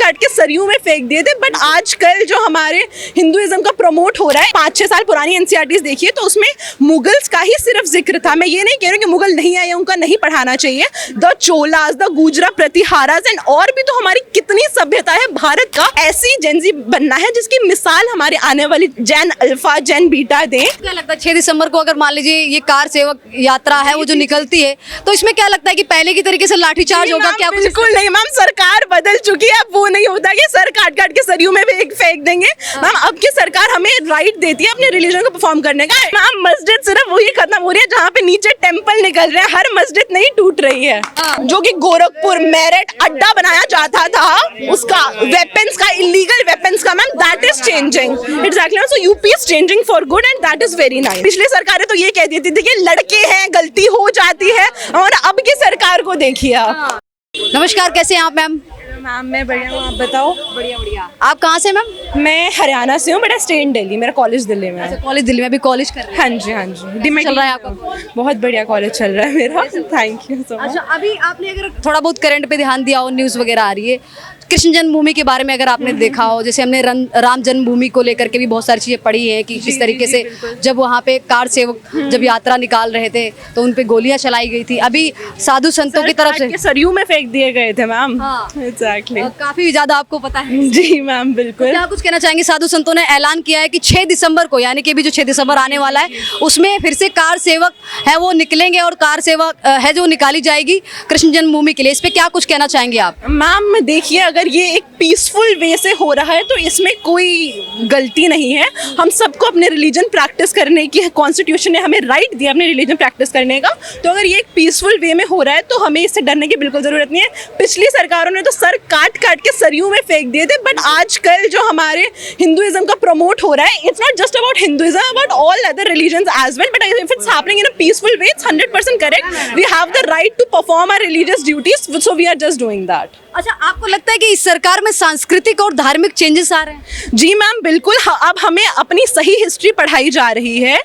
काट के सरयू में फेंक दिए थे। बट आजकल जो हमारे हिंदुइज्म का प्रमोट हो रहा है, 5-6 साल पुरानी एनसीईआरटीज देखिए तो उसमें मुगल्स का ही सिर्फ जिक्र था। मैं ये नहीं कह रही कि मुगल नहीं आए, उनका नहीं पढ़ाना चाहिए। द चोलास, द गुजरा प्रतिहारास एंड और भी तो हमारी कितनी सभ्यता है भारत का। ऐसी जेनजी बनना है जिसकी मिसाल हमारे आने वाली जैन अल्फा जैन बीटा दें। क्या लगता है 6 दिसंबर को अगर मान लीजिए ये कार सेवक यात्रा है वो जो निकलती है, तो इसमें क्या लगता है कि पहले की तरीके से लाठीचार्ज होगा क्या? बिल्कुल नहीं मैम, सरकार बदल चुकी है। अब वो नहीं होता कि सर काट काट के सरयू में फेंक देंगे। मैम अब की सरकार हमें राइट देती है अपने रिलीजन को परफॉर्म करने का। मैम मस्जिद सिर्फ वही खत्म हो रही है जहाँ पे नीचे टेंपल निकल रहे हैं, हर मस्जिद नहीं टूट रही है। जो कि गोरखपुर मेरठ अड्डा बनाया जाता था उसका वेपन्स का, इलीगल वेपन्स का, ma'am that is changing exactly. So UP is changing for good and that is very nice. पिछली सरकारें तो ये कह देती थी कि लड़के हैं गलती हो जाती है, और अब की सरकार को देखिए आप। नमस्कार, कैसे हैं आप मैम? मैम मैं बढ़िया हूँ, आप बताओ। बढ़िया बढ़िया। आप कहाँ से मैम? मैं हरियाणा से हूँ, but I stay in Delhi. मेरा कॉलेज दिल्ली में है। कॉलेज दिल्ली में, अभी कॉलेज कर रहे हैं? हाँ जी हाँ जी। चल रहा है आपका? बहुत बढ़िया कॉलेज चल रहा है मेरा। Thank you so much. अच्छा, अभी आपने अगर थोड़ा बहुत करंट पे ध्यान दिया हो, न्यूज़ वगैरह आ रही है कृष्ण जन्मभूमि के बारे में, अगर आपने देखा हो, जैसे हमने राम जन्मभूमि को लेकर के भी बहुत सारी चीज़ें पढ़ी हैं कि किस तरीके से जब वहाँ पे कार सेवक जब यात्रा निकाल रहे थे तो उन पे गोलियां चलाई गई थी। अभी साधु संतों की तरफ से सरयू में फेंक दिए गए थे मैम। हाँ। एग्जैक्टली। काफी ज्यादा आपको पता है। जी मैम बिल्कुल। क्या कुछ कहना चाहेंगे? साधु संतों ने ऐलान किया है कि 6 दिसंबर को, यानी कि अभी जो 6 दिसंबर आने वाला है, उसमें फिर से कार सेवक है वो निकलेंगे और कार सेवक है जो निकाली जाएगी कृष्ण जन्मभूमि के लिए। इस पे क्या कुछ कहना चाहेंगे आप? मैम देखिए, अगर ये एक पीसफुल वे से हो रहा है तो इसमें कोई गलती नहीं है। हम सबको अपने रिलीजन प्रैक्टिस करने की, कॉन्स्टिट्यूशन ने हमें राइट दिया अपने रिलीजन प्रैक्टिस करने का। तो अगर ये एक पीसफुल वे में हो रहा है तो हमें इससे डरने की बिल्कुल ज़रूरत नहीं है। पिछली सरकारों ने तो सर काट काट के सरयू में फेंक दिए थे। बट आजकल जो हमारे हिंदुइज्म का प्रमोट हो रहा है, it's not just about Hinduism, about all other religions as well. But if it's happening in a peaceful way, it's 100% correct. We have the right to perform our religious duties, so we are just doing that. अच्छा, आपको लगता है कि इस सरकार में सांस्कृतिक और धार्मिक चेंजेस आ रहे हैं? जी मैम बिल्कुल। अब हमें अपनी सही हिस्ट्री पढ़ाई जा रही है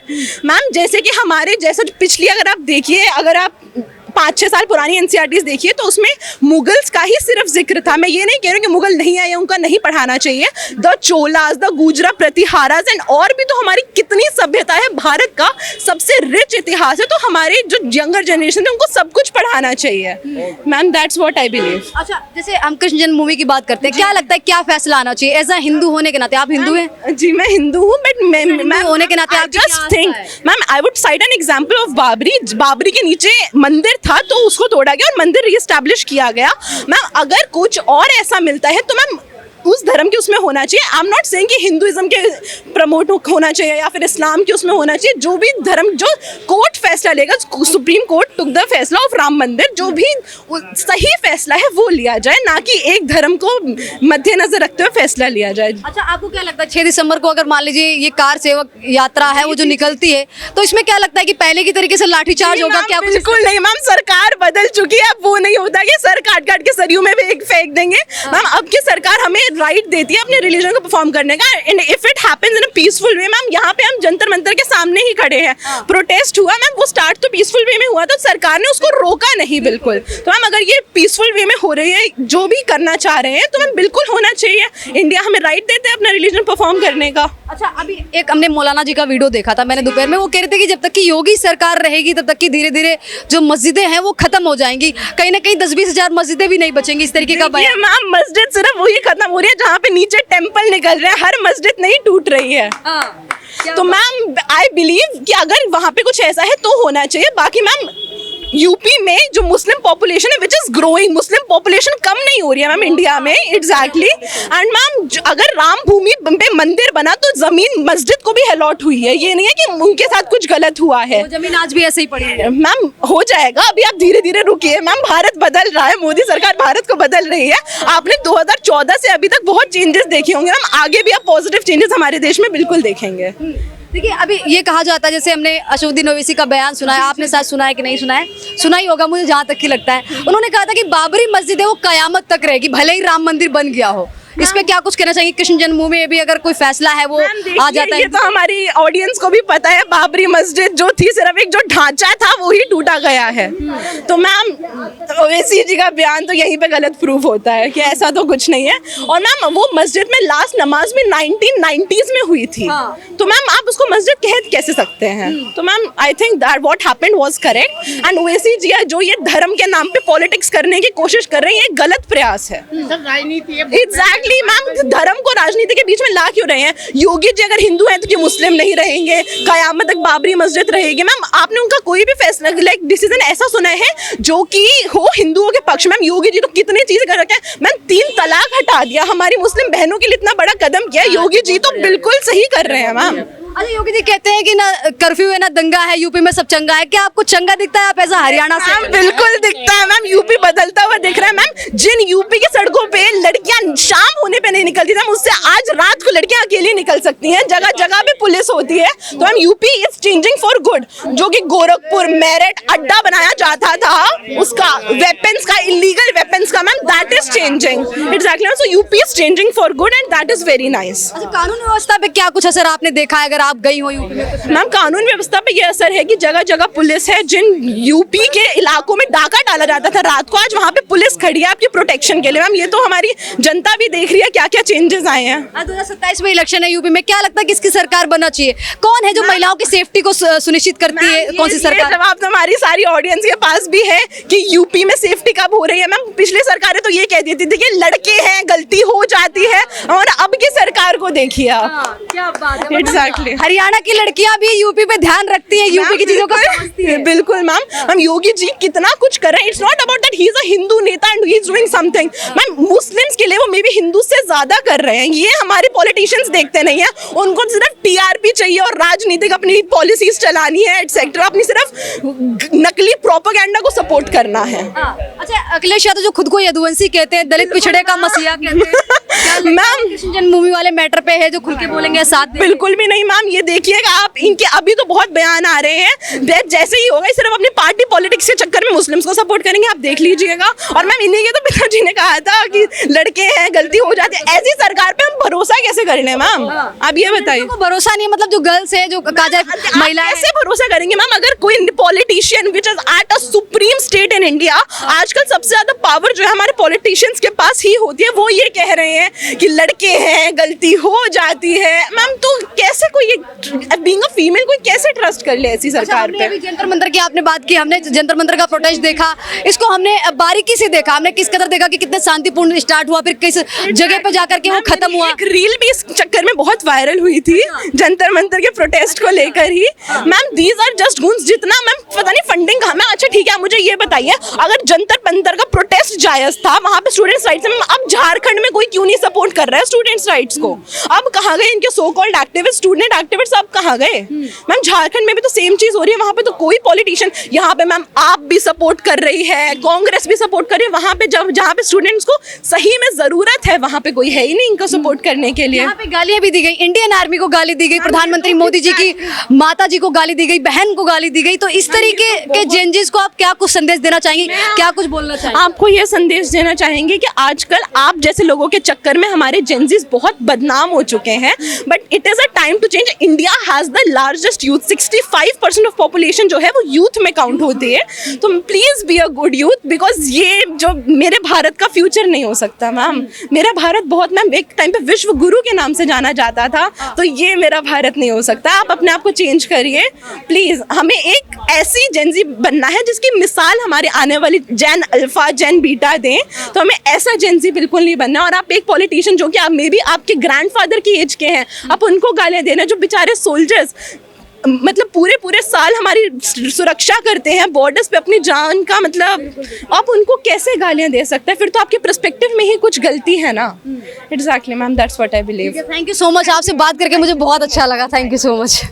मैम। जैसे कि हमारे जैसे पिछली, अगर आप देखिए, अगर आप 5-6 साल पुरानी एनसीईआरटीज देखिए तो उसमें मुगल्स का ही सिर्फ जिक्र था। मैं ये नहीं कह रही कि मुगल नहीं आए, उनका नहीं पढ़ाना चाहिए। द चोलास, द गुजरा प्रतिहारास एंड और भी तो हमारी कितनी सभ्यता है। भारत का सबसे रिच इतिहास है। तो हमारे जो यंगर जनरेशन है उनको सब कुछ पढ़ाना चाहिए ma'am. That's what I believe. अच्छा, जैसे हम कृष्ण जन्मभूमि की बात करते हैं, क्या लगता है क्या फैसला आना चाहिए एज अ हिंदू होने के नाते? आप हिंदू हैं? जी मैं हिंदू हूँ, बट मैं होने के नाते I just think ma'am, I would side an example of Babri के नीचे मंदिर था तो उसको तोड़ा गया और मंदिर रीएस्टैब्लिश किया गया। मैम अगर कुछ और ऐसा मिलता है तो मैम उस धर्म के उसमें होना चाहिए। आई एम नॉट सेइंग कि हिंदुइज्म के प्रमोट होना चाहिए या फिर इस्लाम के उसमें होना चाहिए। जो भी धर्म, जो कोर्ट फैसला लेगा, सुप्रीम कोर्ट टुक द फैसला ऑफ राम मंदिर, जो भी सही फैसला है वो लिया जाए, ना कि एक धर्म को मद्देनजर रखते हुए फैसला लिया जाए। अच्छा, आपको क्या लगता है 6 दिसंबर को अगर मान लीजिए ये कार सेवक यात्रा है वो जो निकलती है, तो इसमें क्या लगता है कि पहले की तरीके से लाठीचार्ज होगा क्या? बिल्कुल नहीं मैम, सरकार बदल चुकी है। अब वो नहीं होता कि सर काट काट के सरयू में फेंक देंगे। मैम अब की सरकार हमें राइट देती है अपने रिलीजन को परफॉर्म करने का। And if it happens in a peaceful way, ma'am यहाँ पे हम जंतर मंतर के सामने ही खड़े हैं। प्रोटेस्ट हुआ मैम, वो स्टार्ट तो पीसफुल वे में हुआ तो सरकार ने उसको रोका नहीं बिल्कुल। तो मैम अगर ये पीसफुल वे में हो रही है, जो भी करना चाह रहे हैं, तो मैम बिल्कुल होना चाहिए। इंडिया हमें राइट देते हैं अपना रिलीजन परफॉर्म करने का। अच्छा, अभी एक हमने मौलाना जी का वीडियो देखा था मैंने दोपहर में, वो कह रहे थे कि जब तक कि योगी सरकार रहेगी तब तक कि धीरे धीरे जो मस्जिदें हैं वो खत्म हो जाएंगी। कहीं ना कहीं 10-20 हजार मस्जिदें भी नहीं बचेंगी, इस तरीके का बयान। मैम मस्जिद सिर्फ वही खत्म हो रही है जहाँ पे नीचे टेंपल निकल रहे हैं, हर मस्जिद नहीं टूट रही है। तो मैम आई बिलीव कि अगर वहाँ पे कुछ ऐसा है तो होना चाहिए। बाकी मैम यूपी में जो मुस्लिम पॉपुलेशन है which is growing, Muslim population कम नहीं हो रही है मैम इंडिया में। एग्जैक्टली। एंड मैम अगर राम भूमि पे मंदिर बना तो जमीन मस्जिद को भी अलॉट हुई है। ये नहीं है कि उनके साथ कुछ गलत हुआ है। जमीन आज भी ऐसे ही पड़ी है मैम, हो जाएगा। अभी आप धीरे धीरे रुकिए मैम, भारत बदल रहा है, मोदी सरकार भारत को बदल रही है। आपने 2014 से अभी तक बहुत चेंजेस देखे होंगे मैम, आगे भी आप पॉजिटिव चेंजेस हमारे देश में बिल्कुल देखेंगे। देखिए, अभी ये कहा जाता है, जैसे हमने असदुद्दीन ओवैसी का बयान सुना है, आपने शायद सुना है कि नहीं सुना है? सुना ही होगा मुझे जहाँ तक कि लगता है। उन्होंने कहा था कि बाबरी मस्जिद है वो कयामत तक रहेगी, भले ही राम मंदिर बन गया हो। इस पे क्या कुछ कहना चाहिए? कृष्ण जन्मभूमि में भी अगर कोई फैसला है वो मैम, आ जाता है। ये तो हमारी ऑडियंस को भी पता है, बाबरी मस्जिद जो थी सिर्फ एक जो ढांचा था वो ही टूटा गया है। तो मैम ओवैसी जी का बयान तो यहीं पे गलत प्रूफ होता है कि ऐसा तो कुछ नहीं है। और मैम वो मस्जिद में लास्ट नमाज भी 1990s में हुई थी। तो मैम आप उसको मस्जिद कह कैसे सकते हैं? तो ma'am I think that what happened was correct and Owaisi ji जो ये धर्म के नाम पे पॉलिटिक्स करने की कोशिश कर रहे हैं, ये गलत प्रयास है। राजनीति है। एग्जैक्टली मैम, धर्म को राजनीति के बीच में ला क्यों रहे हैं? योगी जी अगर हिंदू हैं तो ये मुस्लिम नहीं रहेंगे, कयामत तक बाबरी मस्जिद रहेगी। मैम आपने उनका कोई भी फैसला लाइक डिसीजन ऐसा सुना है जो कि हो हिंदुओं के पक्ष? मैम योगी जी तो कितनी चीजें कर रखे हैं। मैम 3 तलाक हटा दिया, हमारी मुस्लिम बहनों के लिए इतना बड़ा कदम किया, योगी जी तो बिल्कुल सही कर रहे हैं मैम। अच्छा, योगी जी कहते हैं कि ना कर्फ्यू है ना दंगा है, यूपी में सब चंगा है। क्या आपको चंगा दिखता है? आप ऐसा हरियाणा से? मैम बिल्कुल दिखता है मैम, यूपी बदलता हुआ दिख रहा है मैम। जिन यूपी की सड़कों पे लड़कियां शाम होने पे नहीं निकलती थी, उससे आज रात को लड़कियां अकेली निकल सकती हैं, जगह जगह पे पुलिस होती है। तो ma'am UP is changing for good. जो कि गोरखपुर मेरठ अड्डा बनाया जाता था उसका वेपन्स का, इलीगल वेपन्स का, ma'am that is changing exactly. So UP is changing for good and that is very nice. अच्छा, कानून व्यवस्था पे क्या कुछ असर आपने देखा है अगर आप गई हो यूपी में? मैम कानून व्यवस्था पे ये असर है कि जगह जगह पुलिस है। जिन यूपी के इलाकों में डाका डाला जाता था रात को, आज वहाँ पे पुलिस खड़ी है आपकी प्रोटेक्शन के लिए। मैम ये तो हमारी जनता भी देख रही है क्या क्या चेंजेस आए हैं। 2027 में इलेक्शन है यूपी में, क्या लगता है किसकी सरकार बनना चाहिए? कौन है जो महिलाओं की सेफ्टी को सुनिश्चित करती है? कौन सी सरकार? जवाब तो हमारी सारी ऑडियंस के पास भी है कि यूपी में सेफ्टी कब हो रही है। मैम पिछली सरकारें तो ये कह देती थी कि लड़के हैं गलती हो जाती है, और अब की सरकार को देखिए आप। क्या बात है। एग्जैक्टली हरियाणा की लड़कियां भी यूपी पे ध्यान रखती है, यूपी की चीजों को समझती है। बिल्कुल मैम, हम योगी जी कितना कुछ कर रहे हैं। It's not about that he is a Hindu neta and he is doing something. Ma'am Muslims के लिए वो मे बी हिंदू से ज्यादा कर रहे हैं, ये हमारे पॉलिटिशियंस देखते नहीं है। उनको सिर्फ टीआरपी चाहिए और राजनीतिक अपनी पॉलिसीज चलानी है एटसेट्रा, अपनी सिर्फ नकली प्रोपेगेंडा को सपोर्ट करना है। अच्छा, अखिलेश यादव जो खुद को यदुवंशी कहते हैं, दलित पिछड़े का मसीहा कहते हैं, मैम कृष्ण जन्मभूमि वाले मैटर पे है जो खुल के बोलेंगे साथ देंगे? बिल्कुल भी नहीं मैम, ये देखिएगा आप, इनके अभी तो बहुत बयान आ रहे हैं, जैसे ही होगा सिर्फ अपनी पार्टी पॉलिटिक्स के चक्कर में मुस्लिम्स को सपोर्ट करेंगे, आप देख लीजिएगा। और मैम इन्हीं के तो पिताजी ने कहा था कि लड़के हैं गलती हो जाती है, ऐसी सरकार पे हम भरोसा कैसे कर लें मैम? आप ये बताइए। भरोसा नहीं है, मतलब जो गर्ल्स है जो कहा जाए महिला कैसे भरोसा करेंगे मैम? अगर कोई politician which is at a supreme state in India, आजकल सबसे ज्यादा पावर जो है हमारे पॉलिटिशियंस के पास ही होती है, वो ये कह रहे हैं कि लड़के हैं गलती हो जाती है। मैम तो कैसे कोई बीइंग अ फीमेल कोई कैसे ट्रस्ट कर ले ऐसी सरकार पे? अभी जंतर मंतर की आपने बात की, हमने जंतर मंतर का प्रोटेस्ट देखा, इसको हमने बारीकी से देखा, हमने किस कदर देखा कि कितने शांतिपूर्ण स्टार्ट हुआ, फिर किस जगह पे जाकर के वो खत्म हुआ। एक रील भी इस चक्कर में बहुत वायरल हुई थी जंतर मंतर के प्रोटेस्ट को लेकर ही। मैम दीज आर जस्ट गुन्स, जितना मैम पता नहीं फंडिंग कहाँ में। अच्छा ठीक है, मुझे ये बताइए, अगर जंतर मंतर का प्रोटेस्ट जायज था, वहां पे स्टूडेंट्स राइट्स है, अब झारखंड में कोई क्यों नहीं सपोर्ट कर रहा है स्टूडेंट्स राइट्स को? अब कहाँ गए इनके so called activist, student activist, अब कहाँ गए? मैम झारखंड में भी तो सेम चीज हो रही है, वहां पे तो कोई पॉलिटिशियन, यहाँ पे मैम आप भी सपोर्ट कर रही है, कांग्रेस भी सपोर्ट कर रही है, वहां पे जब जहाँ पे स्टूडेंट्स को सही में जरूरत है वहां पे कोई है ही नहीं इनको सपोर्ट करने के लिए। यहाँ पे गालियां भी दी गई, इंडियन आर्मी को गाली दी गई, प्रधानमंत्री मोदी जी की माता जी को गाली दी गई, बहन को गाली दी गई। तो इस तरीके के चेंजेस को आप क्या कुछ संदेश देना चाहेंगे, क्या कुछ बोलना चाहेंगे? आपको ये संदेश देना चाहेंगे कि आजकल आप जैसे लोगों के चक्कर में हमारे जेंजीज बहुत बदनाम हो चुके हैं, but it is a time to change. India has the largest youth, 65% of population जो है वो यूथ में काउंट होती है। तो please be a good youth, because ये जो मेरे भारत का फ्यूचर नहीं हो सकता मैम। मेरा भारत बहुत, मैम एक टाइम पे विश्व गुरु के नाम से जाना जाता था, तो ये मेरा भारत नहीं हो सकता। आप अपने आप को चेंज करिए प्लीज। हमें एक ऐसी जेंजी बनना है जिसकी मिसाल हमारे आने वाली जेन अल्फा जेन बीटा दें, तो हमें ऐसा जेंजी बिल्कुल नहीं बनना। और आप एक पॉलिटिशियन जो कि आप मे बी आपके ग्रैंडफादर की एज के हैं, आप उनको गालियां देना, जो बेचारे सोल्जर्स मतलब पूरे साल हमारी सुरक्षा करते हैं बॉर्डर्स पे अपनी जान का, मतलब आप उनको कैसे गालियां दे सकते हैं? फिर तो आपके पर्सपेक्टिव में ही कुछ गलती है ना। Exactly ma'am, that's what I believe. Thank you so much, आपसे बात करके मुझे बहुत अच्छा लगा। Thank you so much.